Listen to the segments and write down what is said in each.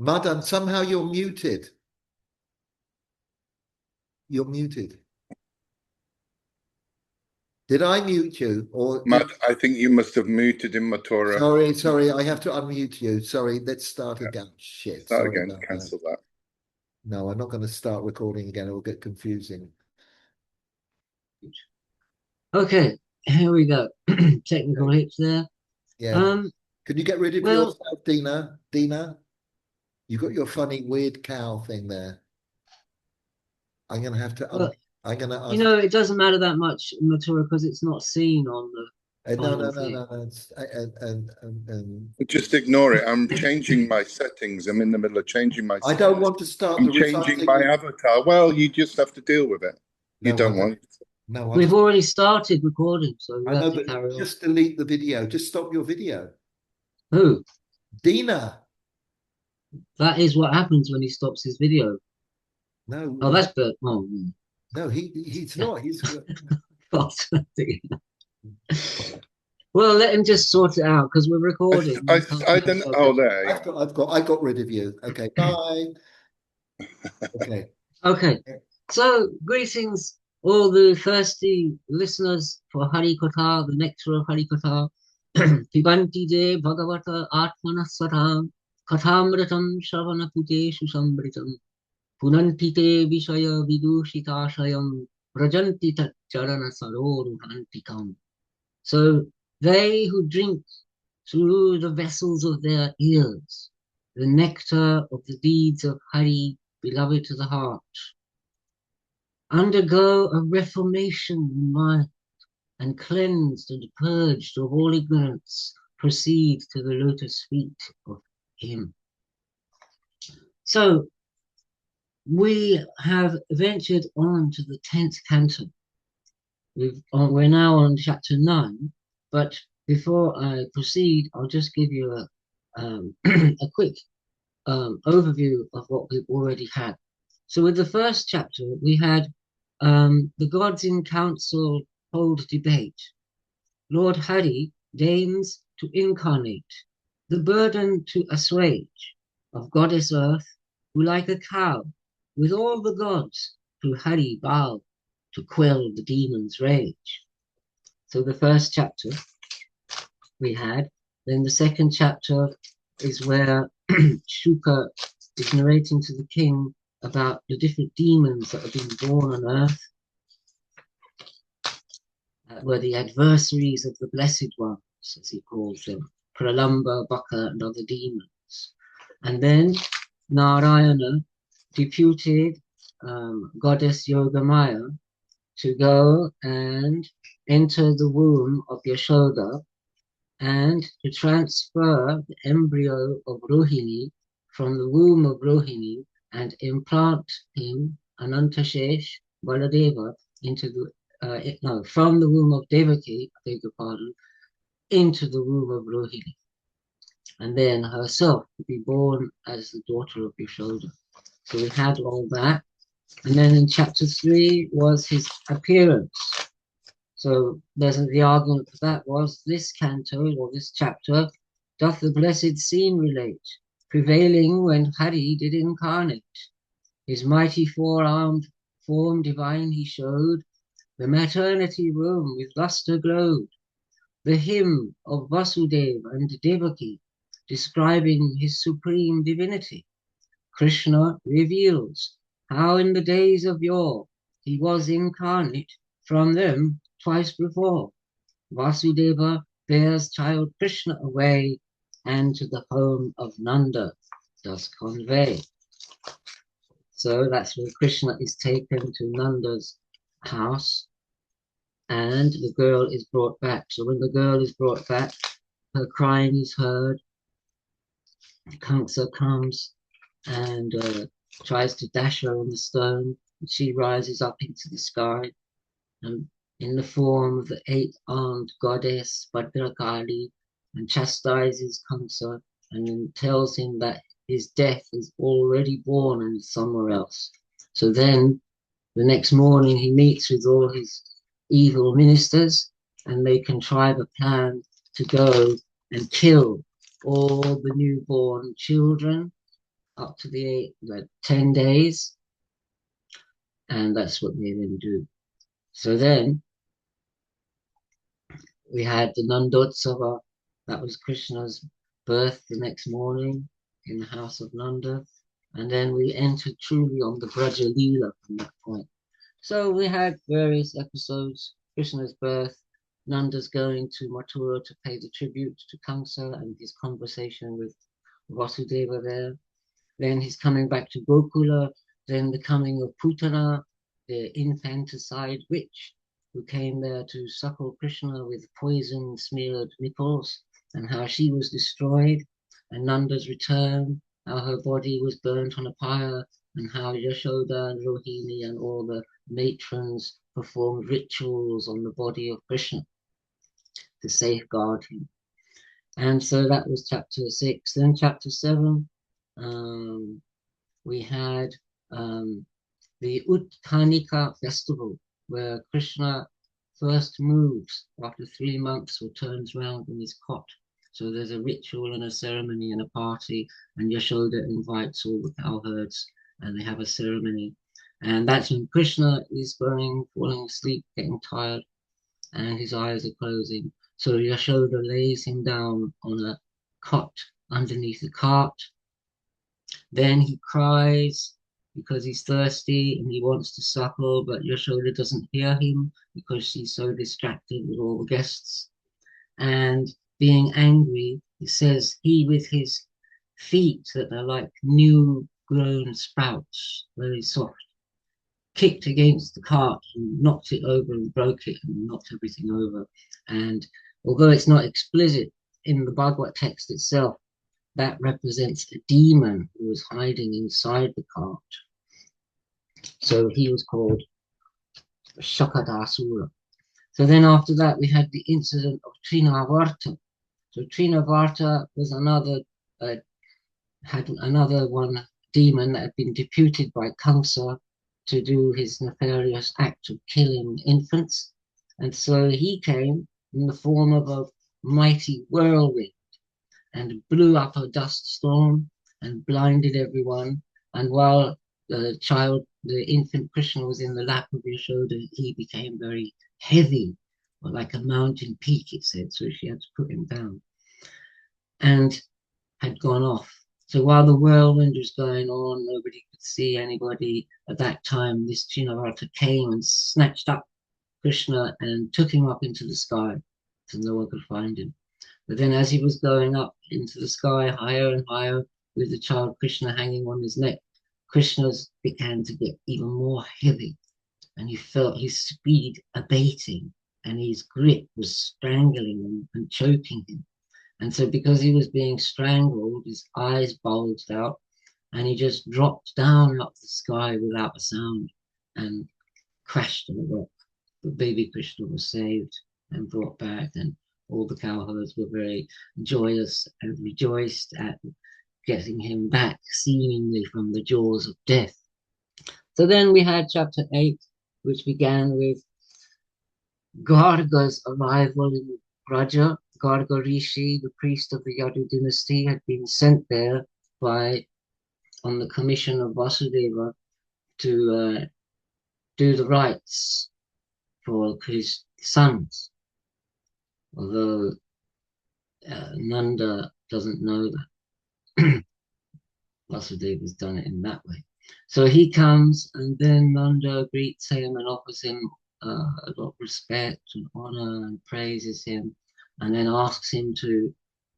Madan, somehow you're muted. You're muted. Did I mute you? Or Matt, I think you must have muted him, Matora. sorry, I have to unmute you. Sorry, let's start again. Shit, Start sorry again, about that. cancel that. No, I'm not going to start recording again. It will get confusing. Okay, here we go. Technical hitch there. Yeah. Could you get rid of well, yourself, Dina? Dina, you got your funny weird cow thing there. I'm gonna have to. well, I'm gonna ask. you know, it doesn't matter that much, Matura, because it's not seen on the No, final no, no, thing. no, no. Just ignore it. I'm changing my settings. I'm in the middle of changing my I settings. don't want to start I'm the changing my avatar. Well, you just have to deal with it. You No, don't want it. No, We've already started recording, so we I have know, to but carry on. just delete the video. Just stop your video. Who? Dina. That is what happens when he stops his video. No. Oh, that's Bert. Oh, no, he's not. He's. Well, let him just sort it out because we're recording. I don't. Oh, there. I got rid of you. Okay, bye. Okay. Okay. So, greetings, all the thirsty listeners for Hari Katha, the nectar of Hari Katha. Pibanti de Bhagavata Atmana Satam Kathamritam Shravana Puteshu Sambritam Punantite Vishaya Vidushitashayam Rajanti Tatcharana Saroruhantikam. So they who drink through the vessels of their ears the nectar of the deeds of Hari, beloved to the heart, undergo a reformation in mind, and cleansed and purged of all ignorance, proceed to the lotus feet of him. So we have ventured on to the 10th canto. We're now on chapter 9, but before I proceed, I'll just give you a quick overview of what we've already had. So with the first chapter, we had the gods in council hold debate. Lord Hari deigns to incarnate, the burden to assuage of goddess earth, who like a cow, with all the gods, to Hari bow to quell the demon's rage. So the first chapter we had. Then the second chapter is where Shuka is narrating to the king about the different demons that have been born on earth, were the adversaries of the Blessed Ones, as he calls them, Pralamba, Baka, and other demons. And then Narayana deputed goddess Yogamaya to go and enter the womb of Yashoda and to transfer the embryo of Rohini from the womb of Rohini and implant him, Anantashesh Baladeva, into the from the womb of Devaki, I beg your pardon, into the womb of Rohini, and then herself to be born as the daughter of Yashoda. So we had all that, and then in chapter 3 was his appearance. So the argument for that was this canto or this chapter doth the blessed scene relate, prevailing when Hari did incarnate. His mighty four-armed form divine he showed, the maternity room with lustre glowed. The hymn of Vasudeva and Devaki describing his supreme divinity. Krishna reveals how in the days of yore he was incarnate from them twice before. Vasudeva bears child Krishna away and to the home of Nanda does convey. So that's where Krishna is taken to Nanda's house and the girl is brought back. So when the girl is brought back, her crying is heard. Kamsa comes and tries to dash her on the stone. She rises up into the sky and in the form of the 8-armed goddess Bhadrakali and chastises Kamsa and then tells him that his death is already born and somewhere else. So then the next morning he meets with all his evil ministers and they contrive a plan to go and kill all the newborn children up to the 10 days, and that's what they then do. So then we had the Nandotsava, that was Krishna's birth the next morning in the house of Nanda, and then we entered truly on the Braja Leela from that point. So we had various episodes, Krishna's birth, Nanda's going to Mathura to pay the tribute to Kamsa and his conversation with Vasudeva there. Then he's coming back to Gokula, then the coming of Putana, the infanticide witch, who came there to suckle Krishna with poison smeared nipples, and how she was destroyed, and Nanda's return, how her body was burnt on a pyre, and how Yashoda and Rohini and all the matrons performed rituals on the body of Krishna to safeguard him. And so that was chapter 6. Then chapter 7, we had the Uttanika festival, where Krishna first moves after 3 months or turns round in his cot. So there's a ritual and a ceremony and a party, and Yashoda invites all the cowherds, and they have a ceremony. And that's when Krishna is falling asleep, getting tired, and his eyes are closing. So Yashoda lays him down on a cot underneath a cart. Then he cries because he's thirsty and he wants to suckle, but Yashoda doesn't hear him because she's so distracted with all the guests. And being angry, he says he, with his feet that are like new grown sprouts, very soft, kicked against the cart and knocked it over and broke it and knocked everything over. And although it's not explicit in the Bhagavad text itself, that represents a demon who was hiding inside the cart. So he was called Shakadasura. So then after that, we had the incident of Trinavarta. So Trinavarta was had another one demon that had been deputed by Kamsa to do his nefarious act of killing infants. And so he came in the form of a mighty whirlwind and blew up a dust storm and blinded everyone. And while the infant Krishna was in the lap of Yashoda, he became very heavy, like a mountain peak, it said. So she had to put him down and had gone off. So while the whirlwind was going on, nobody could see anybody. At that time, this Trinavarta came and snatched up Krishna and took him up into the sky, so no one could find him. But then as he was going up into the sky, higher and higher, with the child Krishna hanging on his neck, Krishna's began to get even more heavy, and he felt his speed abating, and his grip was strangling him and choking him. And so because he was being strangled, his eyes bulged out, and he just dropped down out the sky without a sound and crashed on a rock. But baby Krishna was saved and brought back, and all the cowherds were very joyous and rejoiced at getting him back seemingly from the jaws of death. So then we had chapter 8, which began with Garga's arrival in Raja. Garga Rishi, the priest of the Yadu dynasty, had been sent there on the commission of Vasudeva to do the rites for his sons, although Nanda doesn't know that Vasudeva has done it in that way. So he comes, and then Nanda greets him and offers him a lot of respect and honor and praises him, and then asks him to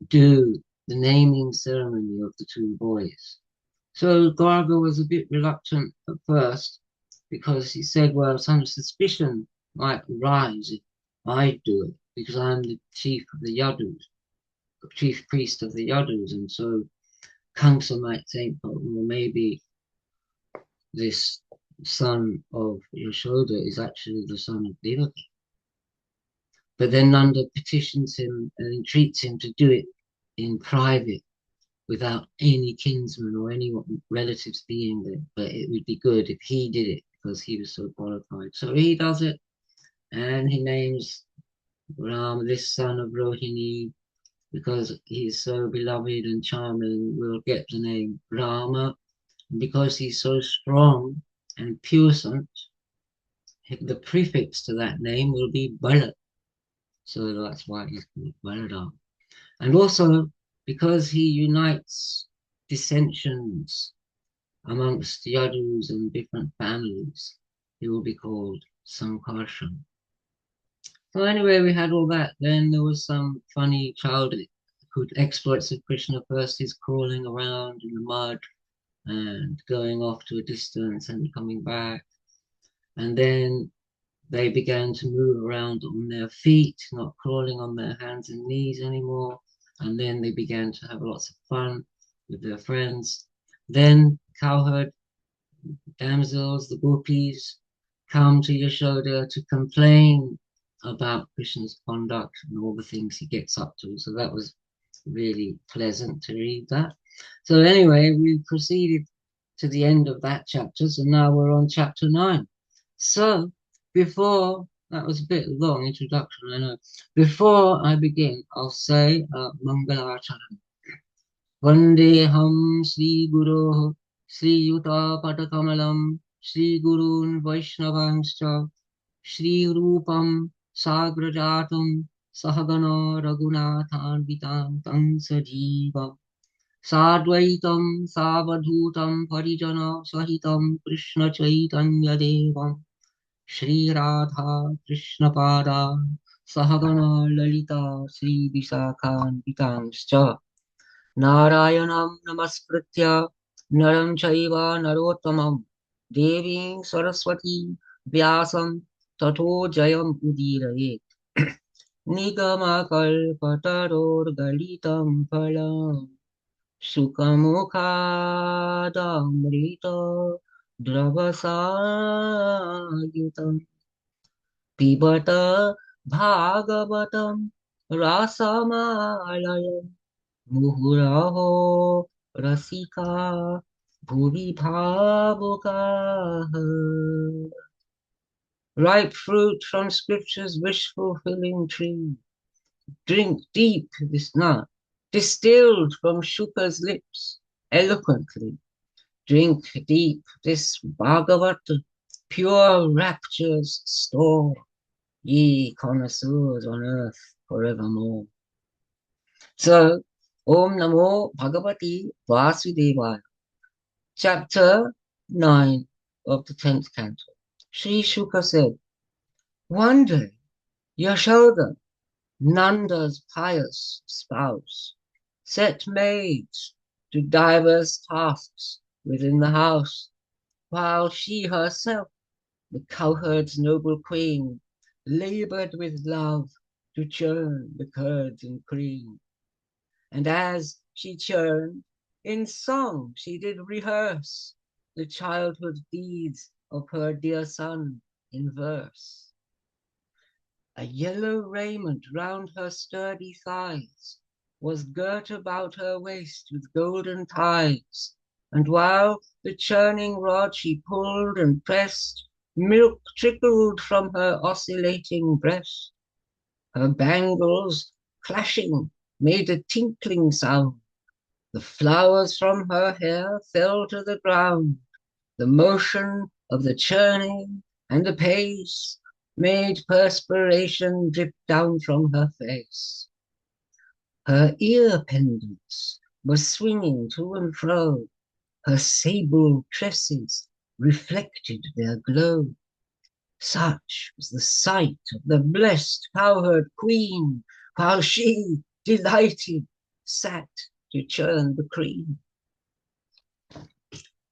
do the naming ceremony of the 2 boys. So Garga was a bit reluctant at first because he said, well, some suspicion might arise if I do it because I'm the chief of the Yadus, the chief priest of the Yadus, and so Kamsa might think, well, maybe this son of Yashoda is actually the son of Devaki. But then Nanda petitions him and entreats him to do it in private without any kinsmen or any relatives being there. But it would be good if he did it because he was so qualified. So he does it, and he names Ram, this son of Rohini, because he's so beloved and charming, will get the name Rama. And because he's so strong and puissant, the prefix to that name will be Bala. So that's why he's called Balaram. And also because he unites dissensions amongst Yadus and different families, he will be called Sankarshan. So anyway, we had all that. Then there was some funny child exploits of Krishna. First, he's crawling around in the mud and going off to a distance and coming back. And then they began to move around on their feet, not crawling on their hands and knees anymore. And then they began to have lots of fun with their friends. Then cowherd damsels, the gopis, come to Yashoda to complain about Krishna's conduct and all the things he gets up to. So that was really pleasant to read that. So anyway, we proceeded to the end of that chapter. So now we're on chapter 9. So before, that was a bit long introduction, I know. Before I begin, I'll say Mangalacharan. Vandeham Sri Guru Sri Yuta Patakamalam Sri Gurun Vaishnavanscha Shri Rupam Sagrajatam Sahagana Raghunathan Vitam Tam Sajivam Sadvaitam Savadhutam Parijana Sahitam Krishna Chaitanya Devam Shri Radha Krishna Pada Sahagana Lalita Sri Visakhan Vitamscha Narayanam Namaskritya Naram Chaiva Narottamam Deving Saraswati Vyasam Tato Jayam Udirayet Nigama Kalpataror Galitam Phalam Sukamukadamrita Dravasagitam Pibata Bhagavatam Rasamalayam Muhuraho Rasika Bhuvi Bhavukaha. Ripe fruit from scripture's wish-fulfilling tree. Drink deep this nut, distilled from Shuka's lips, eloquently. Drink deep this Bhagavata, pure rapture's store, ye connoisseurs on earth forevermore. So, Om Namo Bhagavati Vasudevaya. Chapter 9 of the 10th canto. Sri Shuka said, one day, Yashoda, Nanda's pious spouse, set maids to divers tasks within the house, while she herself, the cowherd's noble queen, labored with love to churn the curds and cream. And as she churned, in song she did rehearse the childhood deeds of her dear son in verse. A yellow raiment round her sturdy thighs was girt about her waist with golden ties, and while the churning rod she pulled and pressed, milk trickled from her oscillating breast. Her bangles, clashing, made a tinkling sound. The flowers from her hair fell to the ground. The motion of the churning and the pace made perspiration drip down from her face. Her ear pendants were swinging to and fro. Her sable tresses reflected their glow. Such was the sight of the blessed cowherd queen, while she, delighted, sat to churn the cream.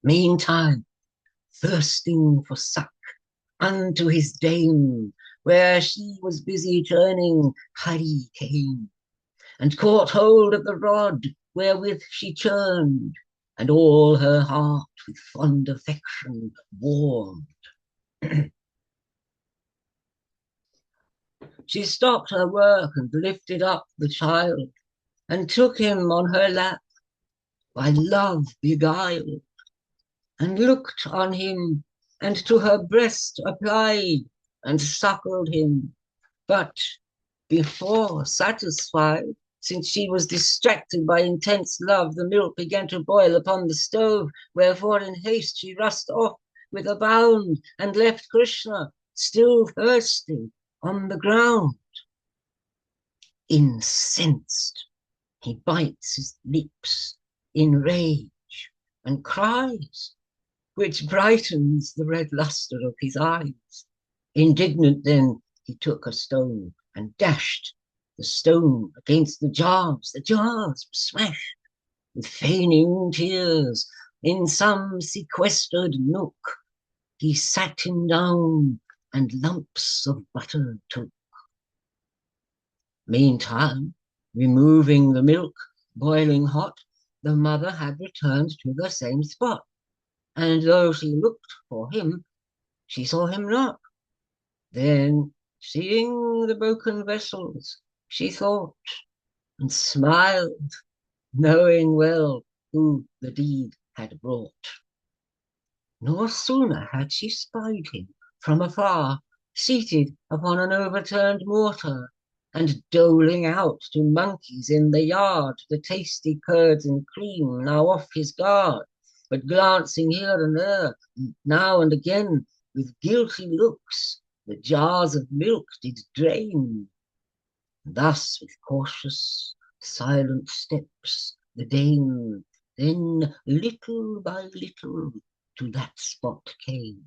Meantime, thirsting for suck, unto his dame, where she was busy churning, Hari came, and caught hold of the rod wherewith she churned, and all her heart with fond affection warmed. She stopped her work and lifted up the child, and took him on her lap, by love beguiled, and looked on him, and to her breast applied, and suckled him. But before satisfied, Since she was distracted by intense love, the milk began to boil upon the stove, wherefore in haste she rushed off with a bound and left Krishna, still thirsty, on the ground. Incensed, he bites his lips in rage and cries, which brightens the red luster of his eyes. Indignant then, he took a stone and dashed the stone against the jars. The jars were smashed. With feigning tears, in some sequestered nook, he sat him down and lumps of butter took. Meantime, removing the milk, boiling hot, the mother had returned to the same spot, and though she looked for him, she saw him not. Then, seeing the broken vessels, she thought and smiled, knowing well who the deed had brought. No sooner had she spied him from afar, seated upon an overturned mortar, and doling out to monkeys in the yard the tasty curds and cream, now off his guard, but glancing here and there, now and again, with guilty looks, the jars of milk did drain. Thus with cautious, silent steps, the dame then little by little to that spot came.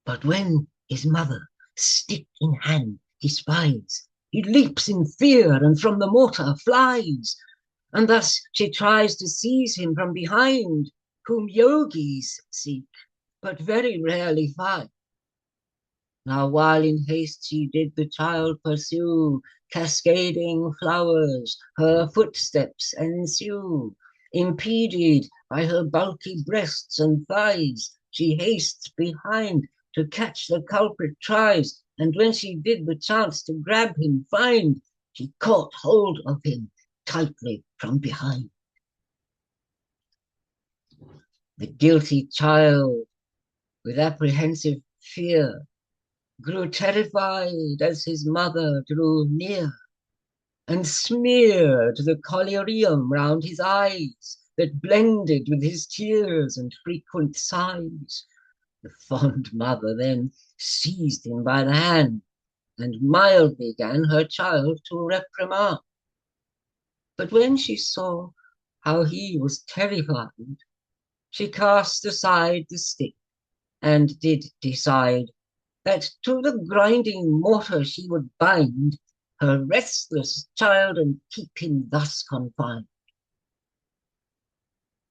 But when his mother, stick in hand, he spies, he leaps in fear and from the mortar flies. And thus she tries to seize him from behind, whom yogis seek, but very rarely find. Now while in haste she did the child pursue, cascading flowers her footsteps ensue. Impeded by her bulky breasts and thighs, she hastes behind to catch the culprit tries, and when she did the chance to grab him find, she caught hold of him tightly from behind. The guilty child, with apprehensive fear, grew terrified as his mother drew near, and smeared the collyrium round his eyes, that blended with his tears and frequent sighs. The fond mother then seized him by the hand, and mildly began her child to reprimand. But when she saw how he was terrified, she cast aside the stick, and did decide that to the grinding mortar she would bind her restless child and keep him thus confined.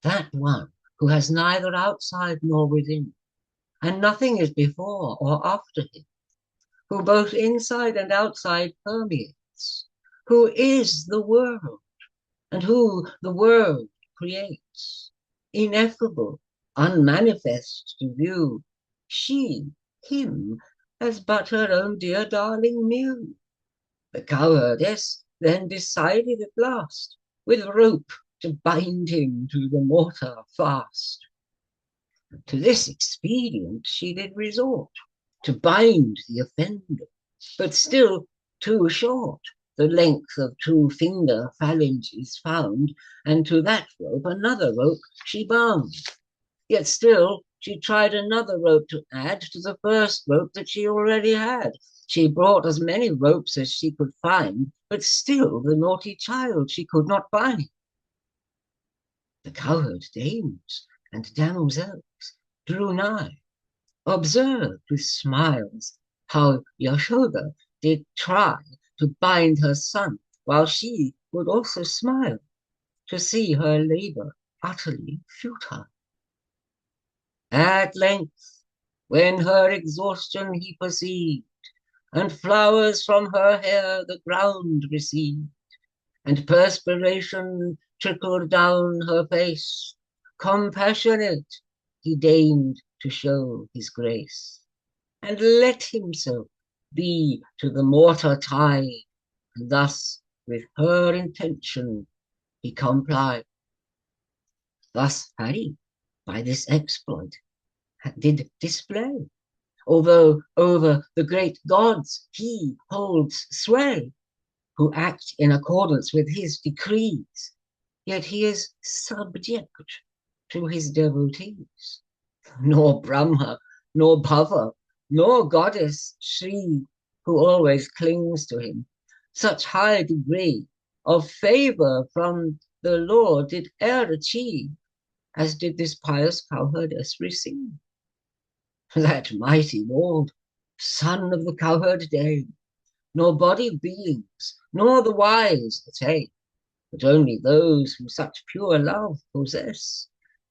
That one who has neither outside nor within, and nothing is before or after him, who both inside and outside permeates, who is the world, and who the world creates, ineffable, unmanifest to view, she, him, as but her own dear darling knew. The cowherdess then decided at last, with rope to bind him to the mortar fast. To this expedient she did resort, to bind the offender, but still too short, the length of 2 finger phalanges found, and to that rope another rope she bound. Yet still she tried another rope to add to the first rope that she already had. She brought as many ropes as she could find, but still the naughty child she could not bind. The cowherd dames and damosels drew nigh, observed with smiles how Yashoda did try to bind her son, while she would also smile to see her labor utterly futile. At length, when her exhaustion he perceived, and flowers from her hair the ground received, and perspiration trickled down her face, compassionate, he deigned to show his grace, and let himself be to the mortar tied, and thus with her intention he complied. Thus Hari, by this exploit, did display, although over the great gods he holds sway, who act in accordance with his decrees, yet he is subject to his devotees. Nor Brahma, nor Bhava, nor goddess Shri, who always clings to him, such high degree of favor from the Lord did e'er achieve, as did this pious cowherdess receive. That mighty Lord, son of the cowherd dame, nor body beings, nor the wise attain, but only those who such pure love possess,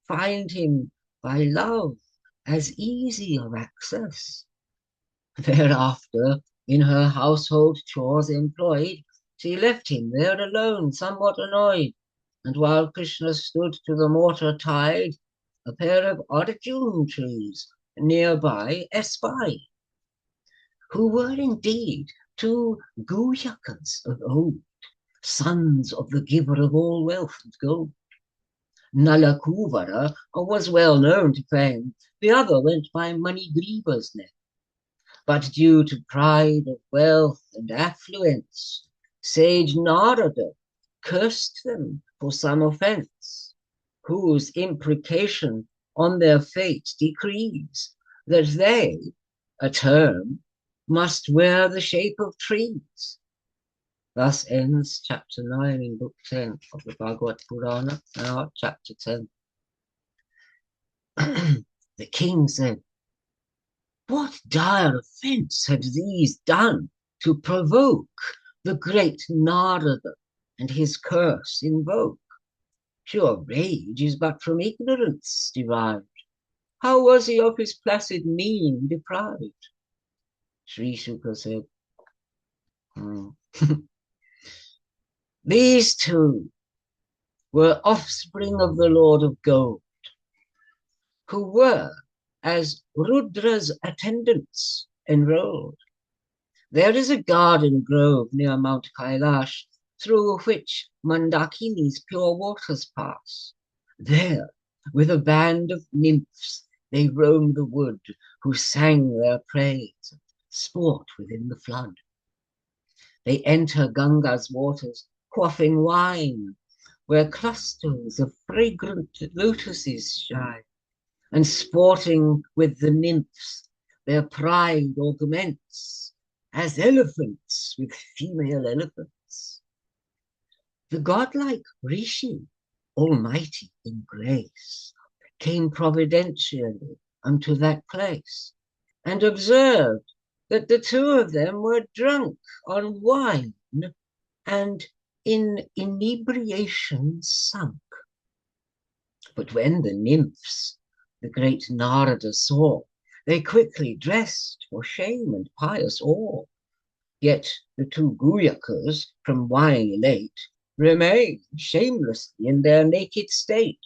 find him by love as easy of access. Thereafter, in her household chores employed, she left him there alone, somewhat annoyed, and while Krishna stood to the mortar tied, a pair of Arjun trees nearby espied, who were indeed two Guyakas of old, sons of the giver of all wealth and gold. Nalakuvara was well known to fame, the other went by Manigriva's name. But due to pride of wealth and affluence, sage Narada cursed them for some offense, whose imprecation on their fate decrees that they, a term, must wear the shape of trees. Thus ends chapter 9 in book 10 of the Bhagavad Purana. Now chapter 10. The king said, "What dire offense had these done to provoke the great Narada and his curse invoke? Sure rage is but from ignorance derived. How was he of his placid mien deprived?" Sri Shuka said, "These two were offspring of the Lord of Gold, who were as Rudra's attendants enrolled. There is a garden grove near Mount Kailash, through which Mandakini's pure waters pass. There, with a band of nymphs, they roam the wood, who sang their praise, sport within the flood. They enter Ganga's waters, quaffing wine, where clusters of fragrant lotuses shine, and sporting with the nymphs, their pride augments, as elephants with female elephants. The godlike Rishi, almighty in grace, came providentially unto that place, and observed that the two of them were drunk on wine and in inebriation sunk. But when the nymphs the great Narada saw, they quickly dressed for shame and pious awe. Yet the two Guyakas, from wine elate, remained shamelessly in their naked state.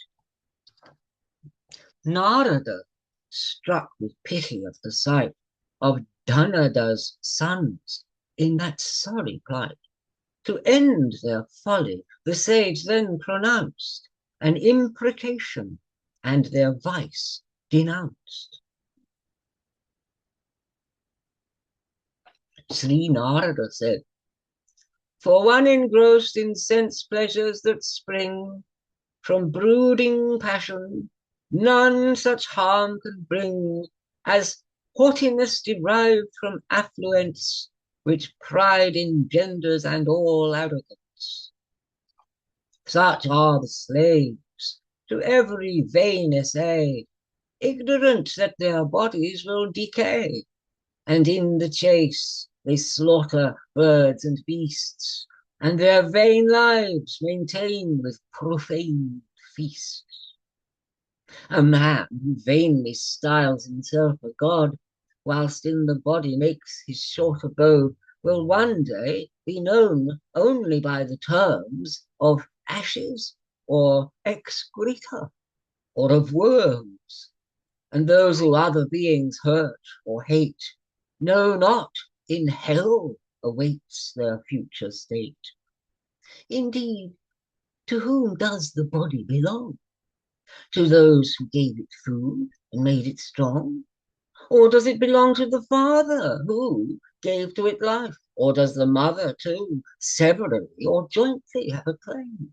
Narada, struck with pity at the sight of Dhanada's sons in that sorry plight, to end their folly, the sage then pronounced an imprecation, and their vice denounced. Sri Narada said, "For one engrossed in sense pleasures that spring from brooding passion, none such harm can bring as haughtiness derived from affluence, which pride engenders and all arrogance. Such are the slaves to every vain essay, ignorant that their bodies will decay, and in the chase they slaughter birds and beasts, and their vain lives maintain with profane feasts. A man who vainly styles himself a god, whilst in the body makes his short abode, will one day be known only by the terms of ashes or excreta, or of worms, and those who other beings hurt or hate know not in hell awaits their future state. Indeed, to whom does the body belong? To those who gave it food and made it strong? Or does it belong to the Father who gave to it life or does the mother too, severally or jointly have a claim?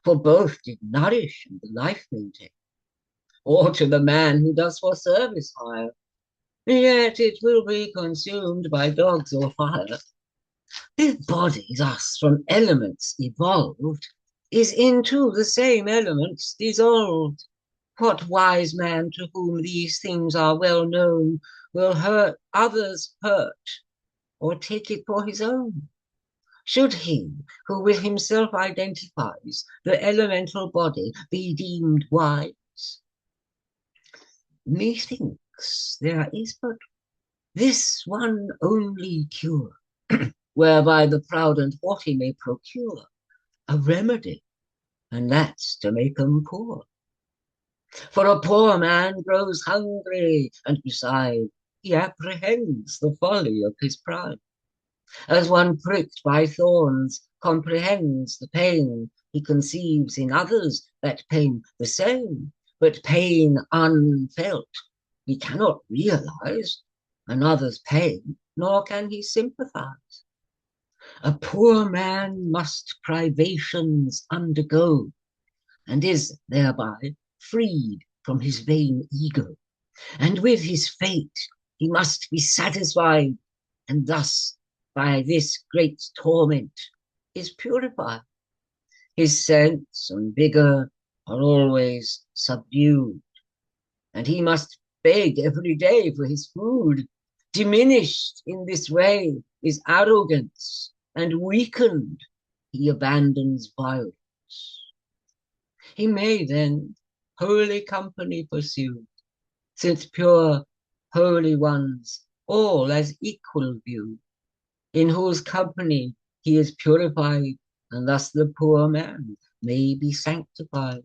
For both did nourish and the life maintain. Or to the man who does for service hire, yet it will be consumed by dogs or fire. This body thus from elements evolved is into the same elements dissolved. What wise man to whom these things are well known will hurt others' hurt, or take it for his own? Should he who with himself identifies the elemental body be deemed wise? Methinks there is but this one only cure, whereby the proud and haughty may procure a remedy, and that's to make 'em poor. For a poor man grows hungry, and beside he apprehends the folly of his pride. As one pricked by thorns comprehends the pain, he conceives in others that pain the same, but pain unfelt he cannot realize another's pain, nor can he sympathize. A poor man must privations undergo, and is thereby freed from his vain ego, and with his fate he must be satisfied, and thus by this great torment is purified. His sense and vigor are always subdued, and he must beg every day for his food. Diminished in this way is arrogance, and weakened he abandons violence. He may then holy company pursue, since pure holy ones all as equal view, in whose company he is purified, and thus the poor man may be sanctified,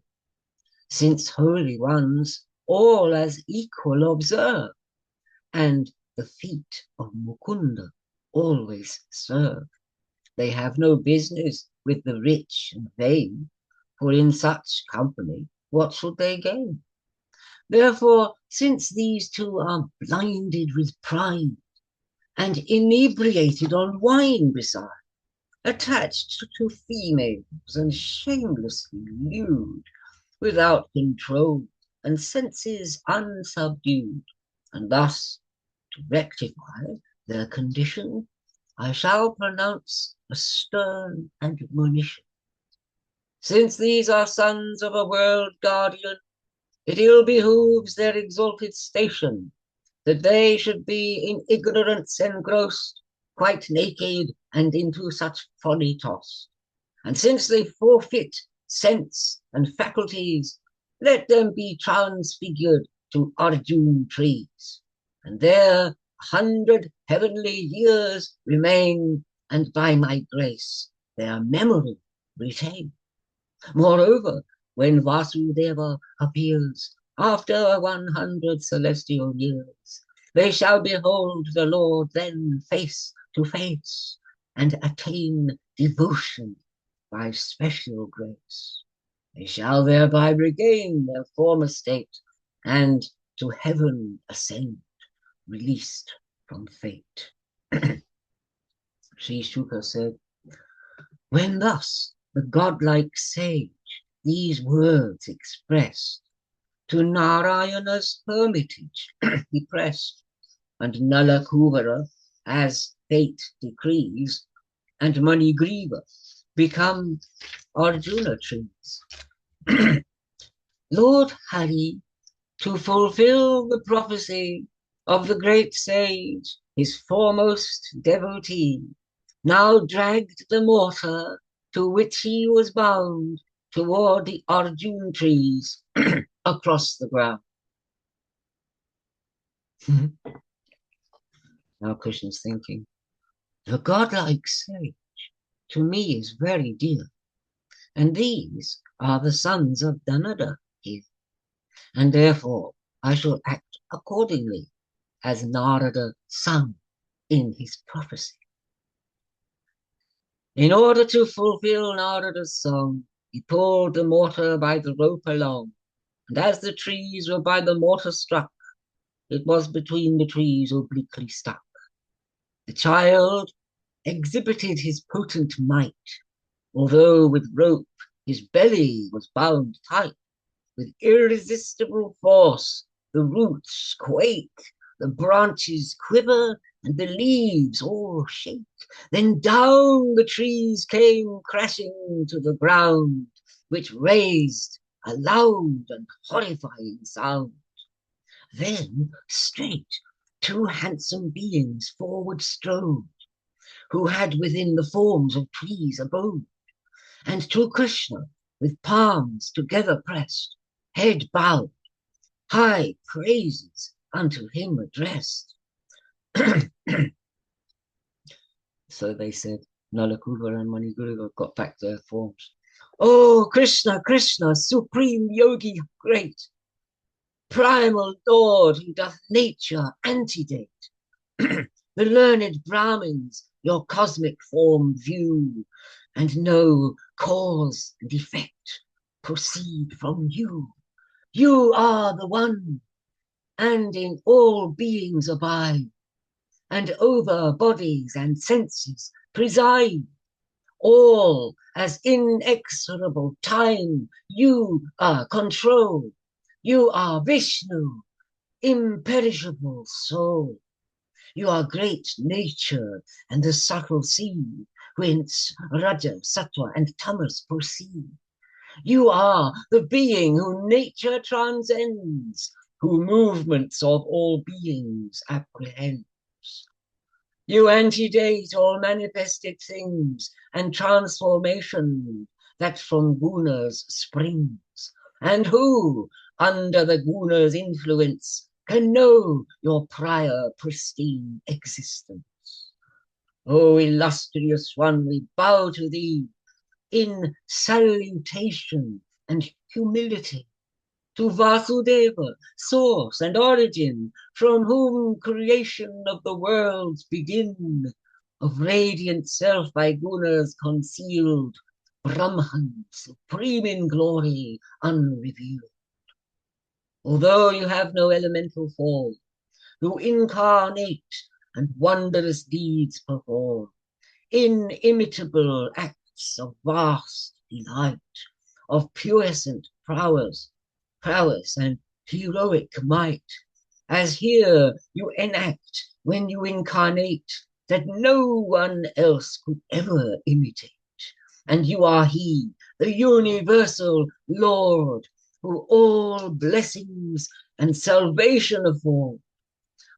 since holy ones all as equal observe, and the feet of Mukunda always serve. They have no business with the rich and vain, for in such company what should they gain? Therefore, since these two are blinded with pride, and inebriated on wine beside, attached to females and shamelessly lewd, without control and senses unsubdued, and thus to rectify their condition, I shall pronounce a stern admonition. Since these are sons of a world guardian, it ill behooves their exalted station that they should be in ignorance engrossed, quite naked, and into such folly tossed. And since they forfeit sense and faculties, let them be transfigured to Arjun trees, and there 100 heavenly years remain, and by my grace their memory retain. Moreover, when Vasudeva appears after 100 celestial years, they shall behold the Lord then face to face, and attain devotion by special grace. They shall thereby regain their former state, and to heaven ascend, released from fate. Sri Shuka said, when thus the godlike sage these words expressed, to Narayana's hermitage he pressed, and Nalakuvara, as fate decrees, and Manigriva become Arjuna trees. Lord Hari, to fulfill the prophecy of the great sage, his foremost devotee, now dragged the mortar to which he was bound toward the Arjun trees across the ground. Now Krishna's thinking, the godlike sage to me is very dear, and these are the sons of Dhanada here, and therefore I shall act accordingly, as Narada sung in his prophecy. In order to fulfill Narada's song, he pulled the mortar by the rope along, and as the trees were by the mortar struck, it was between the trees obliquely stuck. The child exhibited his potent might, although with rope his belly was bound tight. With irresistible force, the roots quake, the branches quiver, and the leaves all shake. Then down the trees came crashing to the ground, which raised a loud and horrifying sound. Then straight 2 handsome beings forward strode, who had within the forms of trees abode, and to Krishna with palms together pressed, head bowed, high praises unto him addressed. So they said, Nalakula and Manigurga got back their forms. Oh, Krishna, Krishna, supreme yogi great, primal Lord who doth nature antedate. The learned Brahmins your cosmic form view, and know cause and effect proceed from you. You are the one, and in all beings abide, and over bodies and senses preside. All as inexorable time you are control. You are Vishnu, imperishable soul. You are great nature and the subtle seed, whence Raja, Sattva, and Tamas proceed. You are the being who nature transcends, who movements of all beings apprehends. You antedate all manifested things and transformation that from gunas springs, and who, under the gunas' influence, can know your prior pristine existence. O illustrious one, we bow to thee in salutation and humility, to Vasudeva, source and origin, from whom creation of the worlds begin, of radiant self by gunas concealed, Brahman, supreme in glory, unrevealed. Although you have no elemental form, you incarnate and wondrous deeds perform, inimitable acts of vast delight, of puissant prowess and heroic might, as here you enact when you incarnate, that no one else could ever imitate. And you are he, the universal Lord, who all blessings and salvation afford,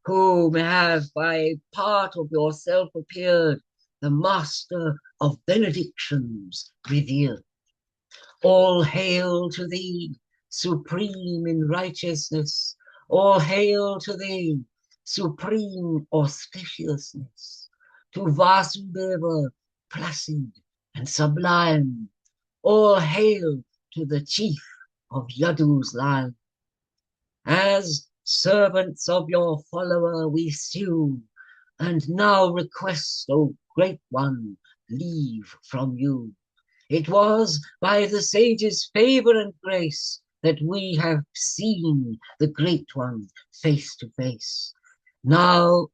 whom have by part of yourself appeared the master of benedictions revealed. All hail to thee, supreme in righteousness. All hail to thee, supreme auspiciousness. To Vasudeva, placid and sublime. All hail to the chief of Yadu's line. As servants of your follower we sue, and now request, O great one, leave from you. It was by the sage's favor and grace that we have seen the great one face to face. Now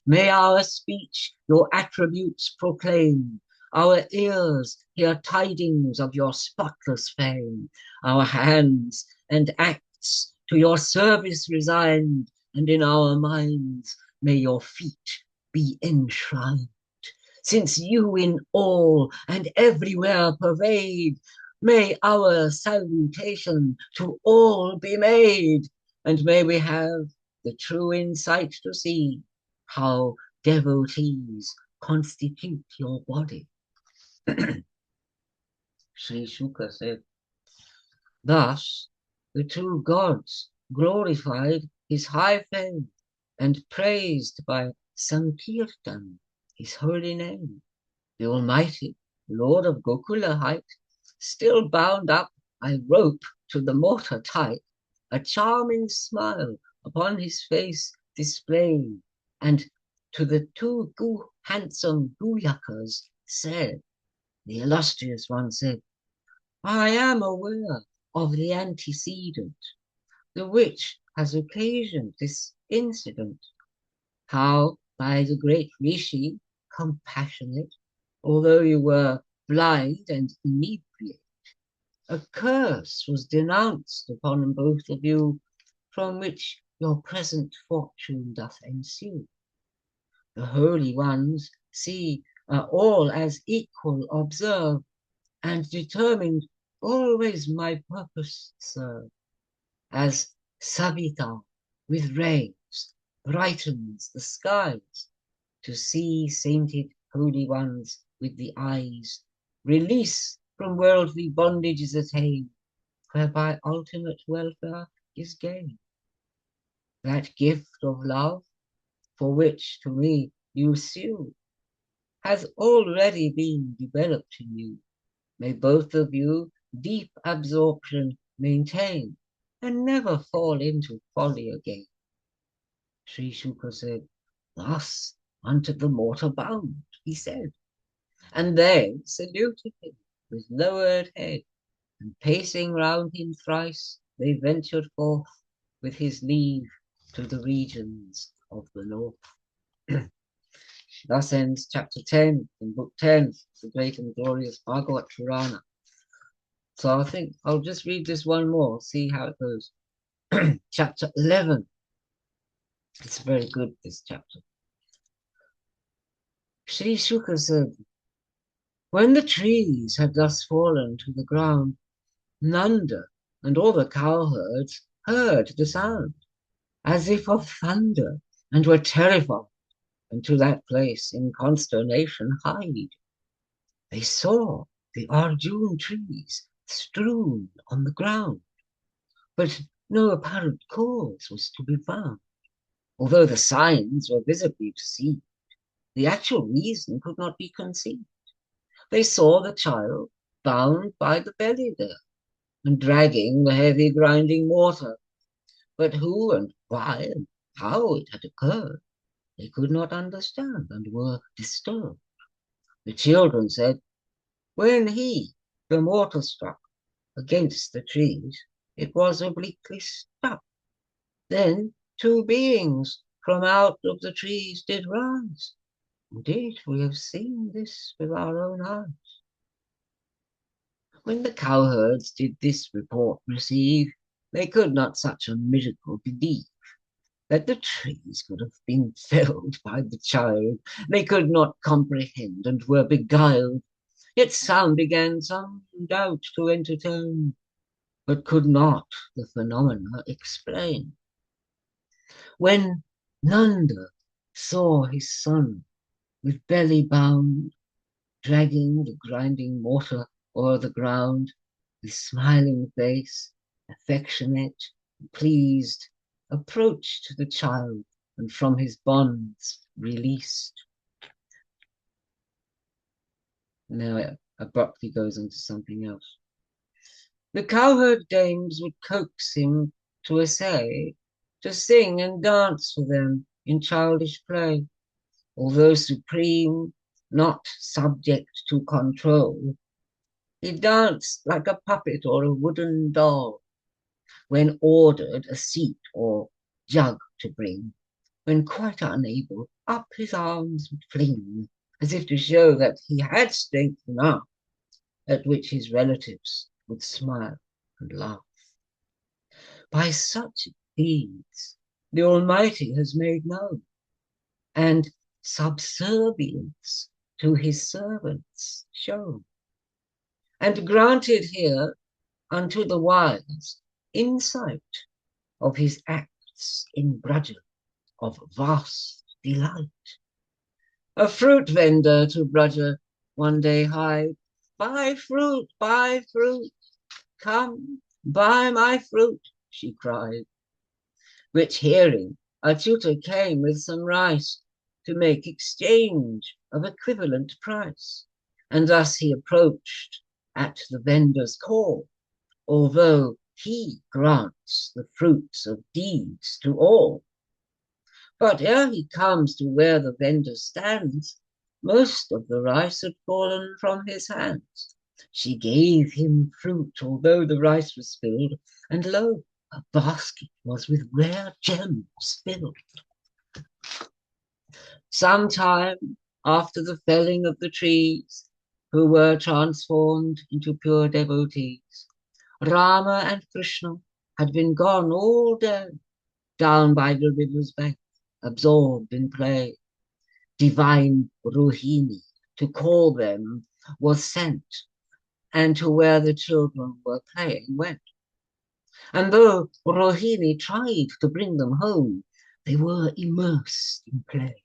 may our speech your attributes proclaim, our ears hear tidings of your spotless fame, our hands and acts to your service resigned, and in our minds may your feet be enshrined. Since you in all and everywhere pervade, may our salutation to all be made, and may we have the true insight to see how devotees constitute your body. Sri Shuka said, thus the true gods glorified his high fame and praised by Sankirtan, his holy name. The Almighty, Lord of Gokula height, still bound up by rope to the mortar tight, a charming smile upon his face displayed, and to the 2 handsome Guyakas said, the illustrious one said, I am aware of the antecedent, the which has occasioned this incident, how by the great Rishi compassionate, although you were blind and inebriate. A curse was denounced upon both of you, from which your present fortune doth ensue. The holy ones, see, are all as equal observe, and determined always my purpose serve. As Savita with rays brightens the skies, to see sainted holy ones with the eyes, release from worldly bondage is attained, whereby ultimate welfare is gained. That gift of love, for which to me you sue, has already been developed in you. May both of you deep absorption maintain, and never fall into folly again. Sri Shuka said, thus unto the mortar bound, he said, and they saluted him with lowered head, and pacing round him thrice, they ventured forth with his leave to the regions of the north. Thus ends chapter 10 in book 10, the great and glorious Bhagavat Purana. So I think I'll just read this one more, see how it goes. Chapter 11. It's very good, this chapter. Sri Shuka said, when the trees had thus fallen to the ground, Nanda and all the cowherds heard the sound, as if of thunder, and were terrified, and to that place in consternation hide. They saw the Arjun trees strewn on the ground, but no apparent cause was to be found. Although the signs were visibly perceived, the actual reason could not be conceived. They saw the child bound by the belly there, and dragging the heavy grinding mortar, but who and why and how it had occurred, they could not understand and were disturbed. The children said, when he, the mortar struck, against the trees, it was obliquely stuck. Then two beings from out of the trees did rise. Indeed, we have seen this with our own eyes. When the cowherds did this report receive, they could not such a miracle believe, that the trees could have been felled by the child. They could not comprehend and were beguiled. Yet some began some doubt to entertain, but could not the phenomena explain. When Nanda saw his son with belly bound, dragging the grinding mortar o'er the ground, with smiling face, affectionate, pleased, approached the child, and from his bonds released. Now it abruptly goes on to something else. The cowherd dames would coax him to essay to sing and dance for them in childish play. Although supreme, not subject to control, he danced like a puppet or a wooden doll. When ordered a seat or jug to bring, when quite unable, up his arms would fling, as if to show that he had strength enough, at which his relatives would smile and laugh. By such deeds the Almighty has made known, and subservience to his servants shown, and granted here unto the wise insight of his acts in Braja of vast delight. A fruit vendor to Braja one day hied, buy fruit, come, buy my fruit, she cried. Which hearing, a tutor came with some rice to make exchange of equivalent price. And thus he approached at the vendor's call, although he grants the fruits of deeds to all. But ere he comes to where the vendor stands, most of the rice had fallen from his hands. She gave him fruit, although the rice was spilled, and lo, a basket was with rare gems filled. Sometime after the felling of the trees, who were transformed into pure devotees. Rama and Krishna had been gone all day, down by the river's bank, absorbed in play. Divine Rohini, to call them, was sent, and to where the children were playing went. And though Rohini tried to bring them home, they were immersed in play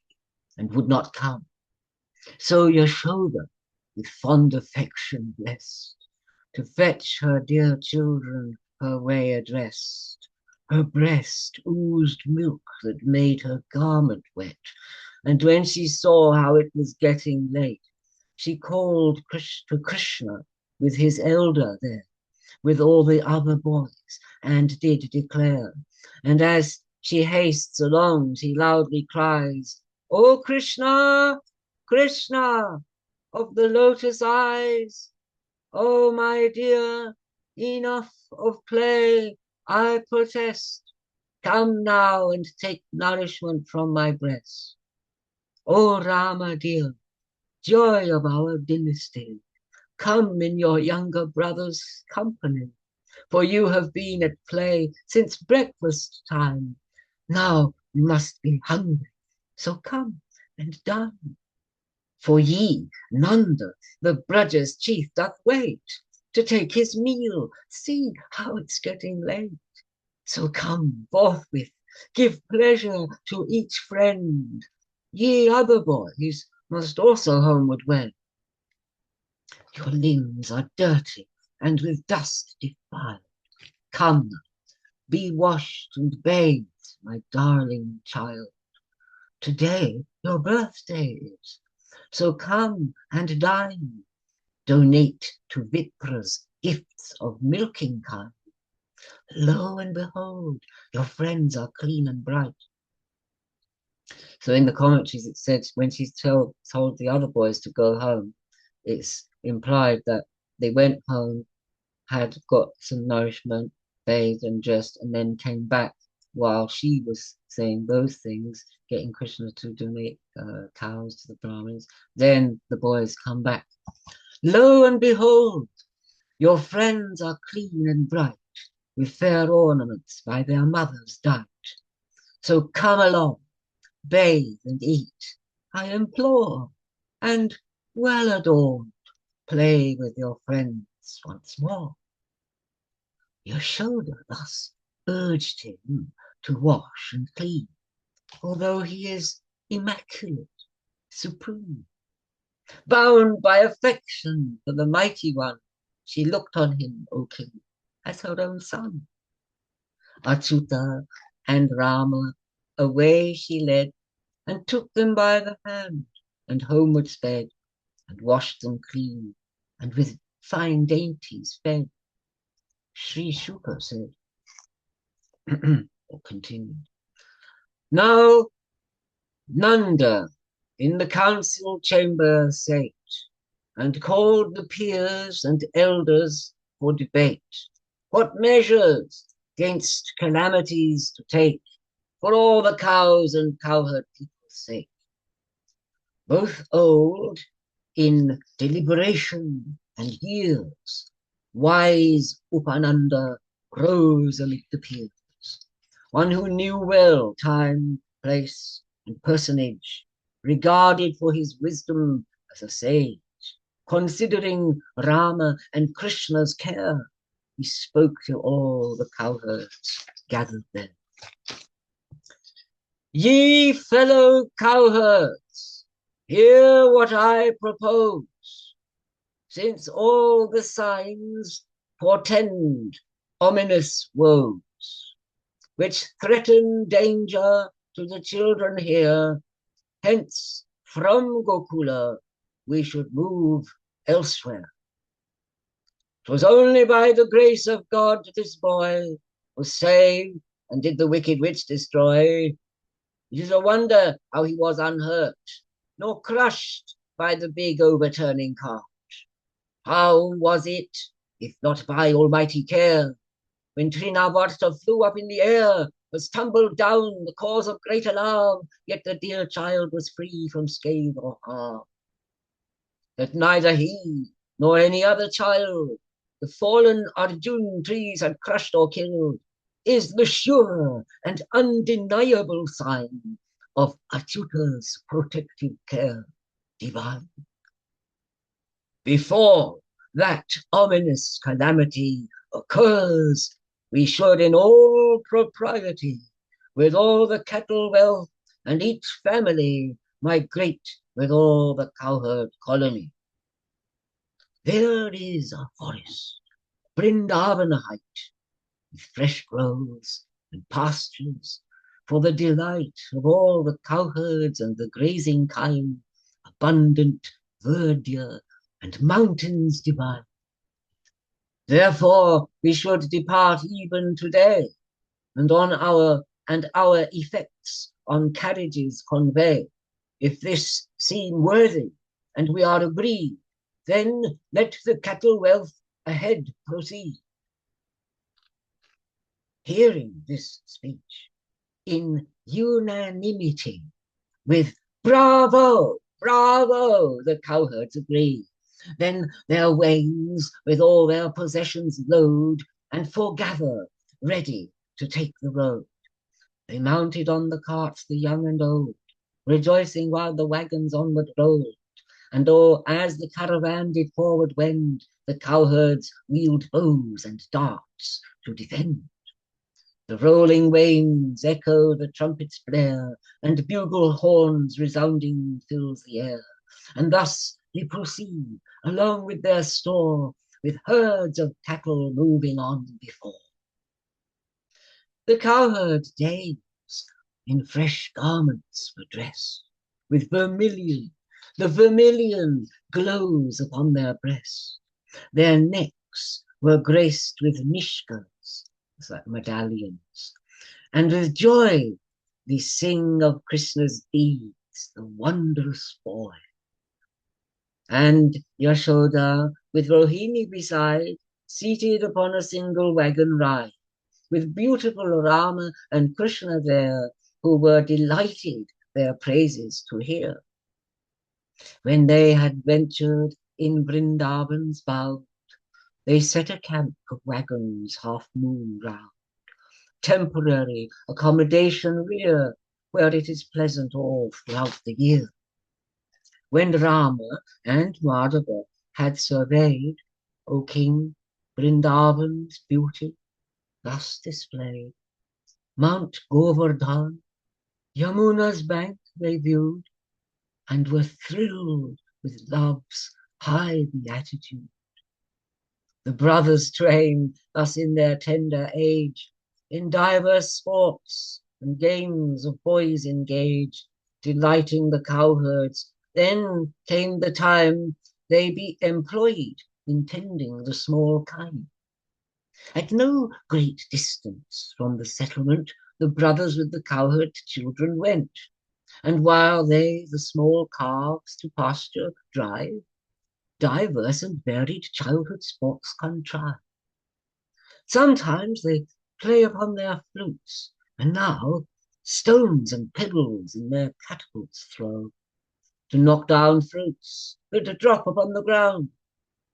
and would not come. So Yashoda, with fond affection blessed, to fetch her dear children her way addressed. Her breast oozed milk that made her garment wet, and when she saw how it was getting late, she called to Krishna with his elder there, with all the other boys, and did declare. And as she hastes along, she loudly cries, "O Krishna, Krishna of the lotus eyes, oh my dear, enough of play, I protest. Come now and take nourishment from my breast. O Rama dear, joy of our dynasty, come in your younger brother's company, for you have been at play since breakfast time. Now you must be hungry, so come and dine. For ye, Nanda, the Braja's chief, doth wait to take his meal. See how it's getting late. So come forthwith, give pleasure to each friend. Ye other boys must also homeward wend. Your limbs are dirty and with dust defiled. Come, be washed and bathed, my darling child. Today your birthday is, so come and dine. Donate to Vipra's gifts of milking kind. Lo and behold, your friends are clean and bright. So in the commentaries it said when she told the other boys to go home, it's implied that they went home, had got some nourishment, bathed and dressed, and then came back while she was saying those things, getting Krishna to donate cows to the Brahmins. Then the boys come back. Lo and behold, your friends are clean and bright, with fair ornaments by their mothers dight. So come along, bathe and eat, I implore, and well adorned, play with your friends once more. Yashoda thus urged him to wash and clean, although he is immaculate, supreme. Bound by affection for the mighty one, she looked on him, O king, as her own son. Achyuta and Rama away she led, and took them by the hand, and homeward sped, and washed them clean, and with fine dainties fed. Sri Shuka said, or continued, now Nanda in the council chamber sate, and called the peers and elders for debate, what measures against calamities to take, for all the cows and cowherd people's sake. Both old in deliberation and years, wise Upananda rose amid the peers, one who knew well time, place, and personage, regarded for his wisdom as a sage. Considering Rama and Krishna's care, he spoke to all the cowherds gathered there. Ye fellow cowherds, hear what I propose, since all the signs portend ominous woes, which threaten danger to the children here. Hence, from Gokula, we should move elsewhere. 'Twas only by the grace of God this boy was saved and did the wicked witch destroy. It is a wonder how he was unhurt, nor crushed by the big overturning cart. How was it, if not by almighty care, when Trinavarta flew up in the air was tumbled down, the cause of great alarm, yet the dear child was free from scathe or harm. That neither he nor any other child the fallen Arjun trees had crushed or killed is the sure and undeniable sign of Achyuta's protective care divine. Before that ominous calamity occurs, we should in all propriety, with all the cattle wealth and each family, migrate with all the cowherd colony. There is a forest, Vrindavanite, with fresh groves and pastures, for the delight of all the cowherds and the grazing kine, abundant verdure and mountains divine. Therefore we should depart even today, and our effects on carriages convey. If this seem worthy, and we are agreed, then let the cattle wealth ahead proceed. Hearing this speech, in unanimity, with bravo, bravo, the cowherds agree. Then their wains with all their possessions load, and foregather, ready to take the road. They mounted on the carts, the young and old, rejoicing while the wagons onward rolled. And as the caravan did forward wend, the cowherds wield bows and darts to defend. The rolling wains echo, the trumpets blare, and bugle horns resounding fills the air. And thus they proceed along with their store, with herds of cattle moving on before. The cowherd dames in fresh garments were dressed, with vermilion, the vermilion glows upon their breast. Their necks were graced with nishkas, like medallions, and with joy they sing of Krishna's deeds, the wondrous boy. And Yashoda, with Rohini beside, seated upon a single wagon ride, with beautiful Rama and Krishna there, who were delighted their praises to hear. When they had ventured in Vrindavan's bound, they set a camp of wagons half moon round, temporary accommodation rear, where it is pleasant all throughout the year. When Rama and Madhava had surveyed, O king, Vrindavan's beauty, thus displayed, Mount Govardhan, Yamuna's bank they viewed, and were thrilled with love's high beatitude. The brothers train thus in their tender age, in diverse sports and games of boys engaged, delighting the cowherds. Then came the time they be employed in tending the small kine. At no great distance from the settlement, the brothers with the cowherd children went, and while they the small calves to pasture drive, diverse and varied childhood sports contrive. Sometimes they play upon their flutes, and now stones and pebbles in their catapults throw, to knock down fruits that drop upon the ground.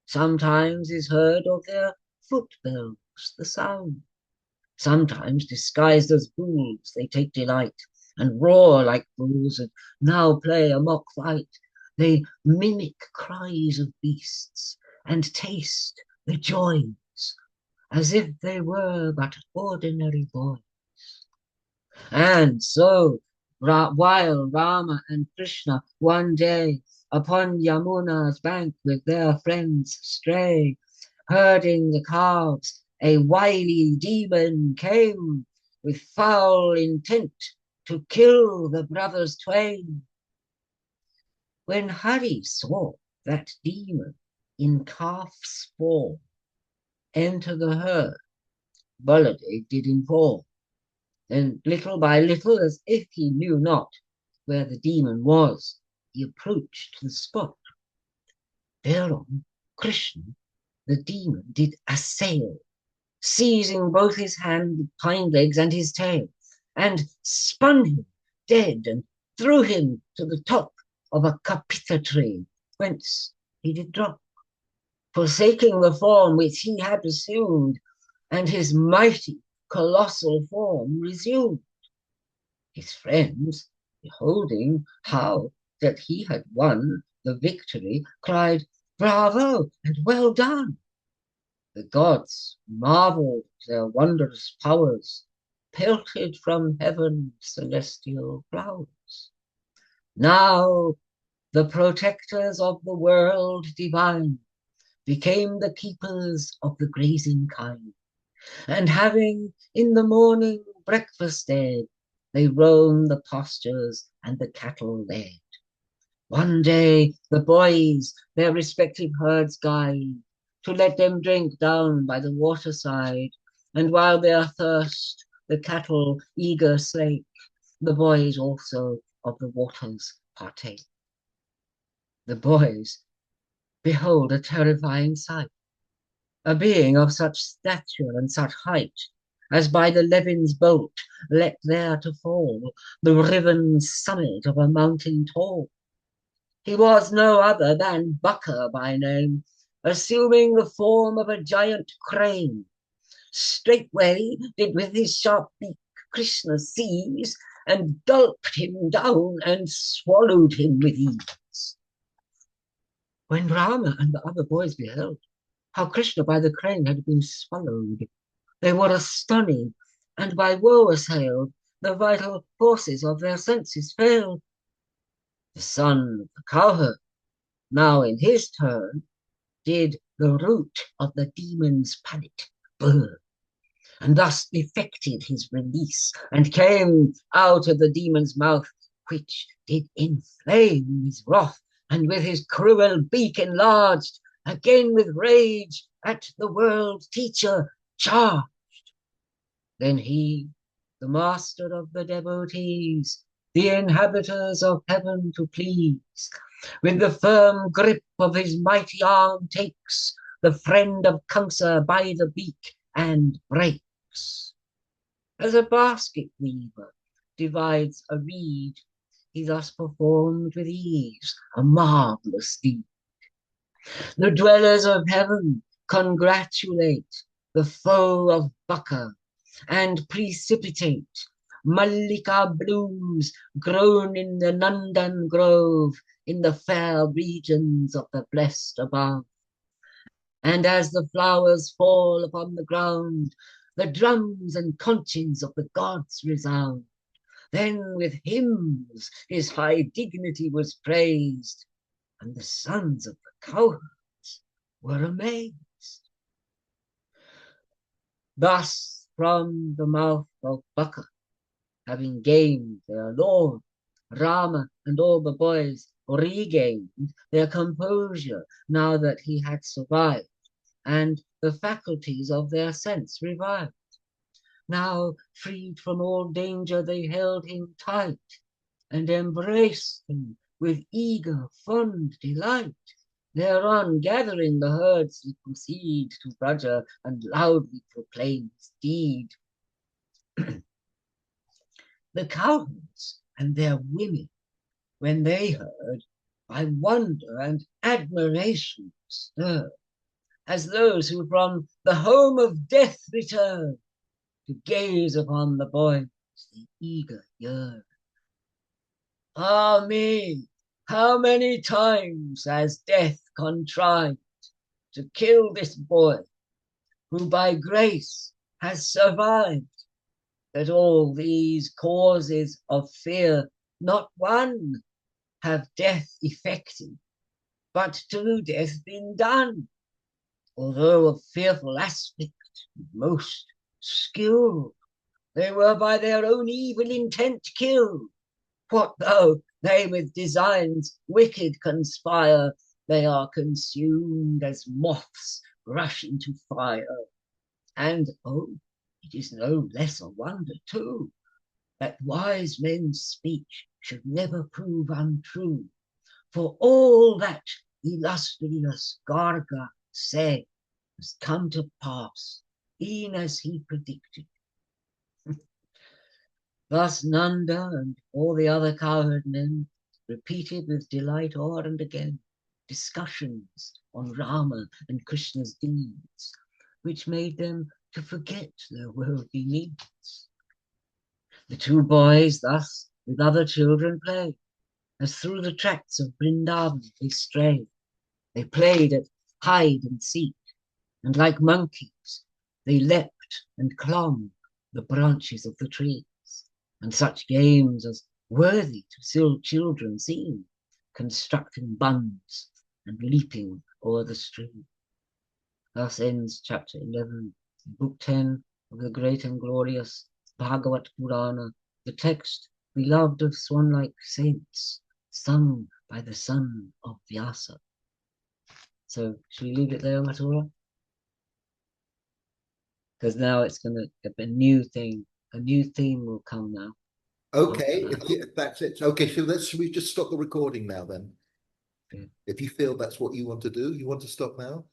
Sometimes is heard of their foot bells the sound. Sometimes disguised as bulls they take delight, and roar like bulls, and now play a mock fight. They mimic cries of beasts, and taste the joys, as if they were but ordinary boys. And so, while Rama and Krishna one day upon Yamuna's bank with their friends stray, herding the calves, a wily demon came with foul intent to kill the brothers twain. When Hari saw that demon in calf's form enter the herd, Baladev did inform. Then little by little, as if he knew not where the demon was, he approached the spot. Thereon Krishna, the demon, did assail, seizing both his hind legs and his tail, and spun him dead and threw him to the top of a kapitha tree, whence he did drop, forsaking the form which he had assumed, and his mighty colossal form resumed. His friends, beholding how that he had won the victory, cried, "Bravo and well done!" The gods marveled at their wondrous powers, pelted from heaven celestial flowers. Now the protectors of the world divine became the keepers of the grazing kine, and having in the morning breakfasted, they roamed the pastures and the cattle led. One day the boys their respective herds guide, to let them drink down by the waterside, and while their thirst the cattle eager slake, the boys also of the waters partake. The boys behold a terrifying sight, a being of such stature and such height, as by the levin's bolt let there to fall, the riven summit of a mountain tall. He was no other than Bukka by name, assuming the form of a giant crane. Straightway did with his sharp beak Krishna seize, and gulped him down and swallowed him with ease. When Rama and the other boys beheld how Krishna by the crane had been swallowed, they were astonished, and by woe assailed, the vital forces of their senses failed. The son of the cowherd, now in his turn, did the root of the demon's palate burn, and thus effected his release, and came out of the demon's mouth, which did inflame his wrath, and with his cruel beak enlarged, again with rage at the world teacher charged. Then he, the master of the devotees, the inhabitants of heaven to please, with the firm grip of his mighty arm takes the friend of Kamsa by the beak and breaks. As a basket weaver divides a reed, he thus performed with ease a marvelous deed. The dwellers of heaven congratulate the foe of Bukka, and precipitate Mallika blooms grown in the Nandan grove in the fair regions of the blessed above. And as the flowers fall upon the ground, the drums and conchins of the gods resound. Then with hymns his high dignity was praised, and the sons of the cowherds were amazed. Thus from the mouth of Bukka, having gained their lord, Rama and all the boys regained their composure now that he had survived, and the faculties of their sense revived. Now, freed from all danger, they held him tight and embraced him with eager, fond delight. Thereon, gathering the herds, he proceed to Braja and loudly proclaim his deed. The cowherds and their women, when they heard, by wonder and admiration stirred, as those who from the home of death return, to gaze upon the boys they eager yearn. Ah me, how many times has death contrived to kill this boy, who by grace has survived, that all these causes of fear, not one have death effected, but to death been done, although of fearful aspect, most skilled, they were by their own evil intent killed. What though they with designs wicked conspire, they are consumed as moths rush into fire. And oh, it is no less a wonder too, that wise men's speech should never prove untrue, for all that illustrious Garga said has come to pass, e'en as he predicted. Thus Nanda and all the other cowherd men repeated with delight o'er and again discussions on Rama and Krishna's deeds, which made them to forget their worldly needs. The two boys thus with other children played, as through the tracts of Vrindavan they strayed. They played at hide and seek, and like monkeys they leapt and clomb the branches of the trees, and such games as worthy to still children seem, constructing bunds and leaping o'er the stream. Thus ends chapter 11, book 10 of the great and glorious Bhagavat Purana, the text beloved of swan-like saints, sung by the son of Vyasa. So should we leave it there, Matura? Because now it's going to be a new thing. A new theme will come now. Okay, if that's it. Okay, so should we just stop the recording now then? Yeah. If you feel that's what you want to do, you want to stop now?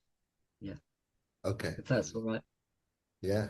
Yeah. Okay. If that's all right. Yeah.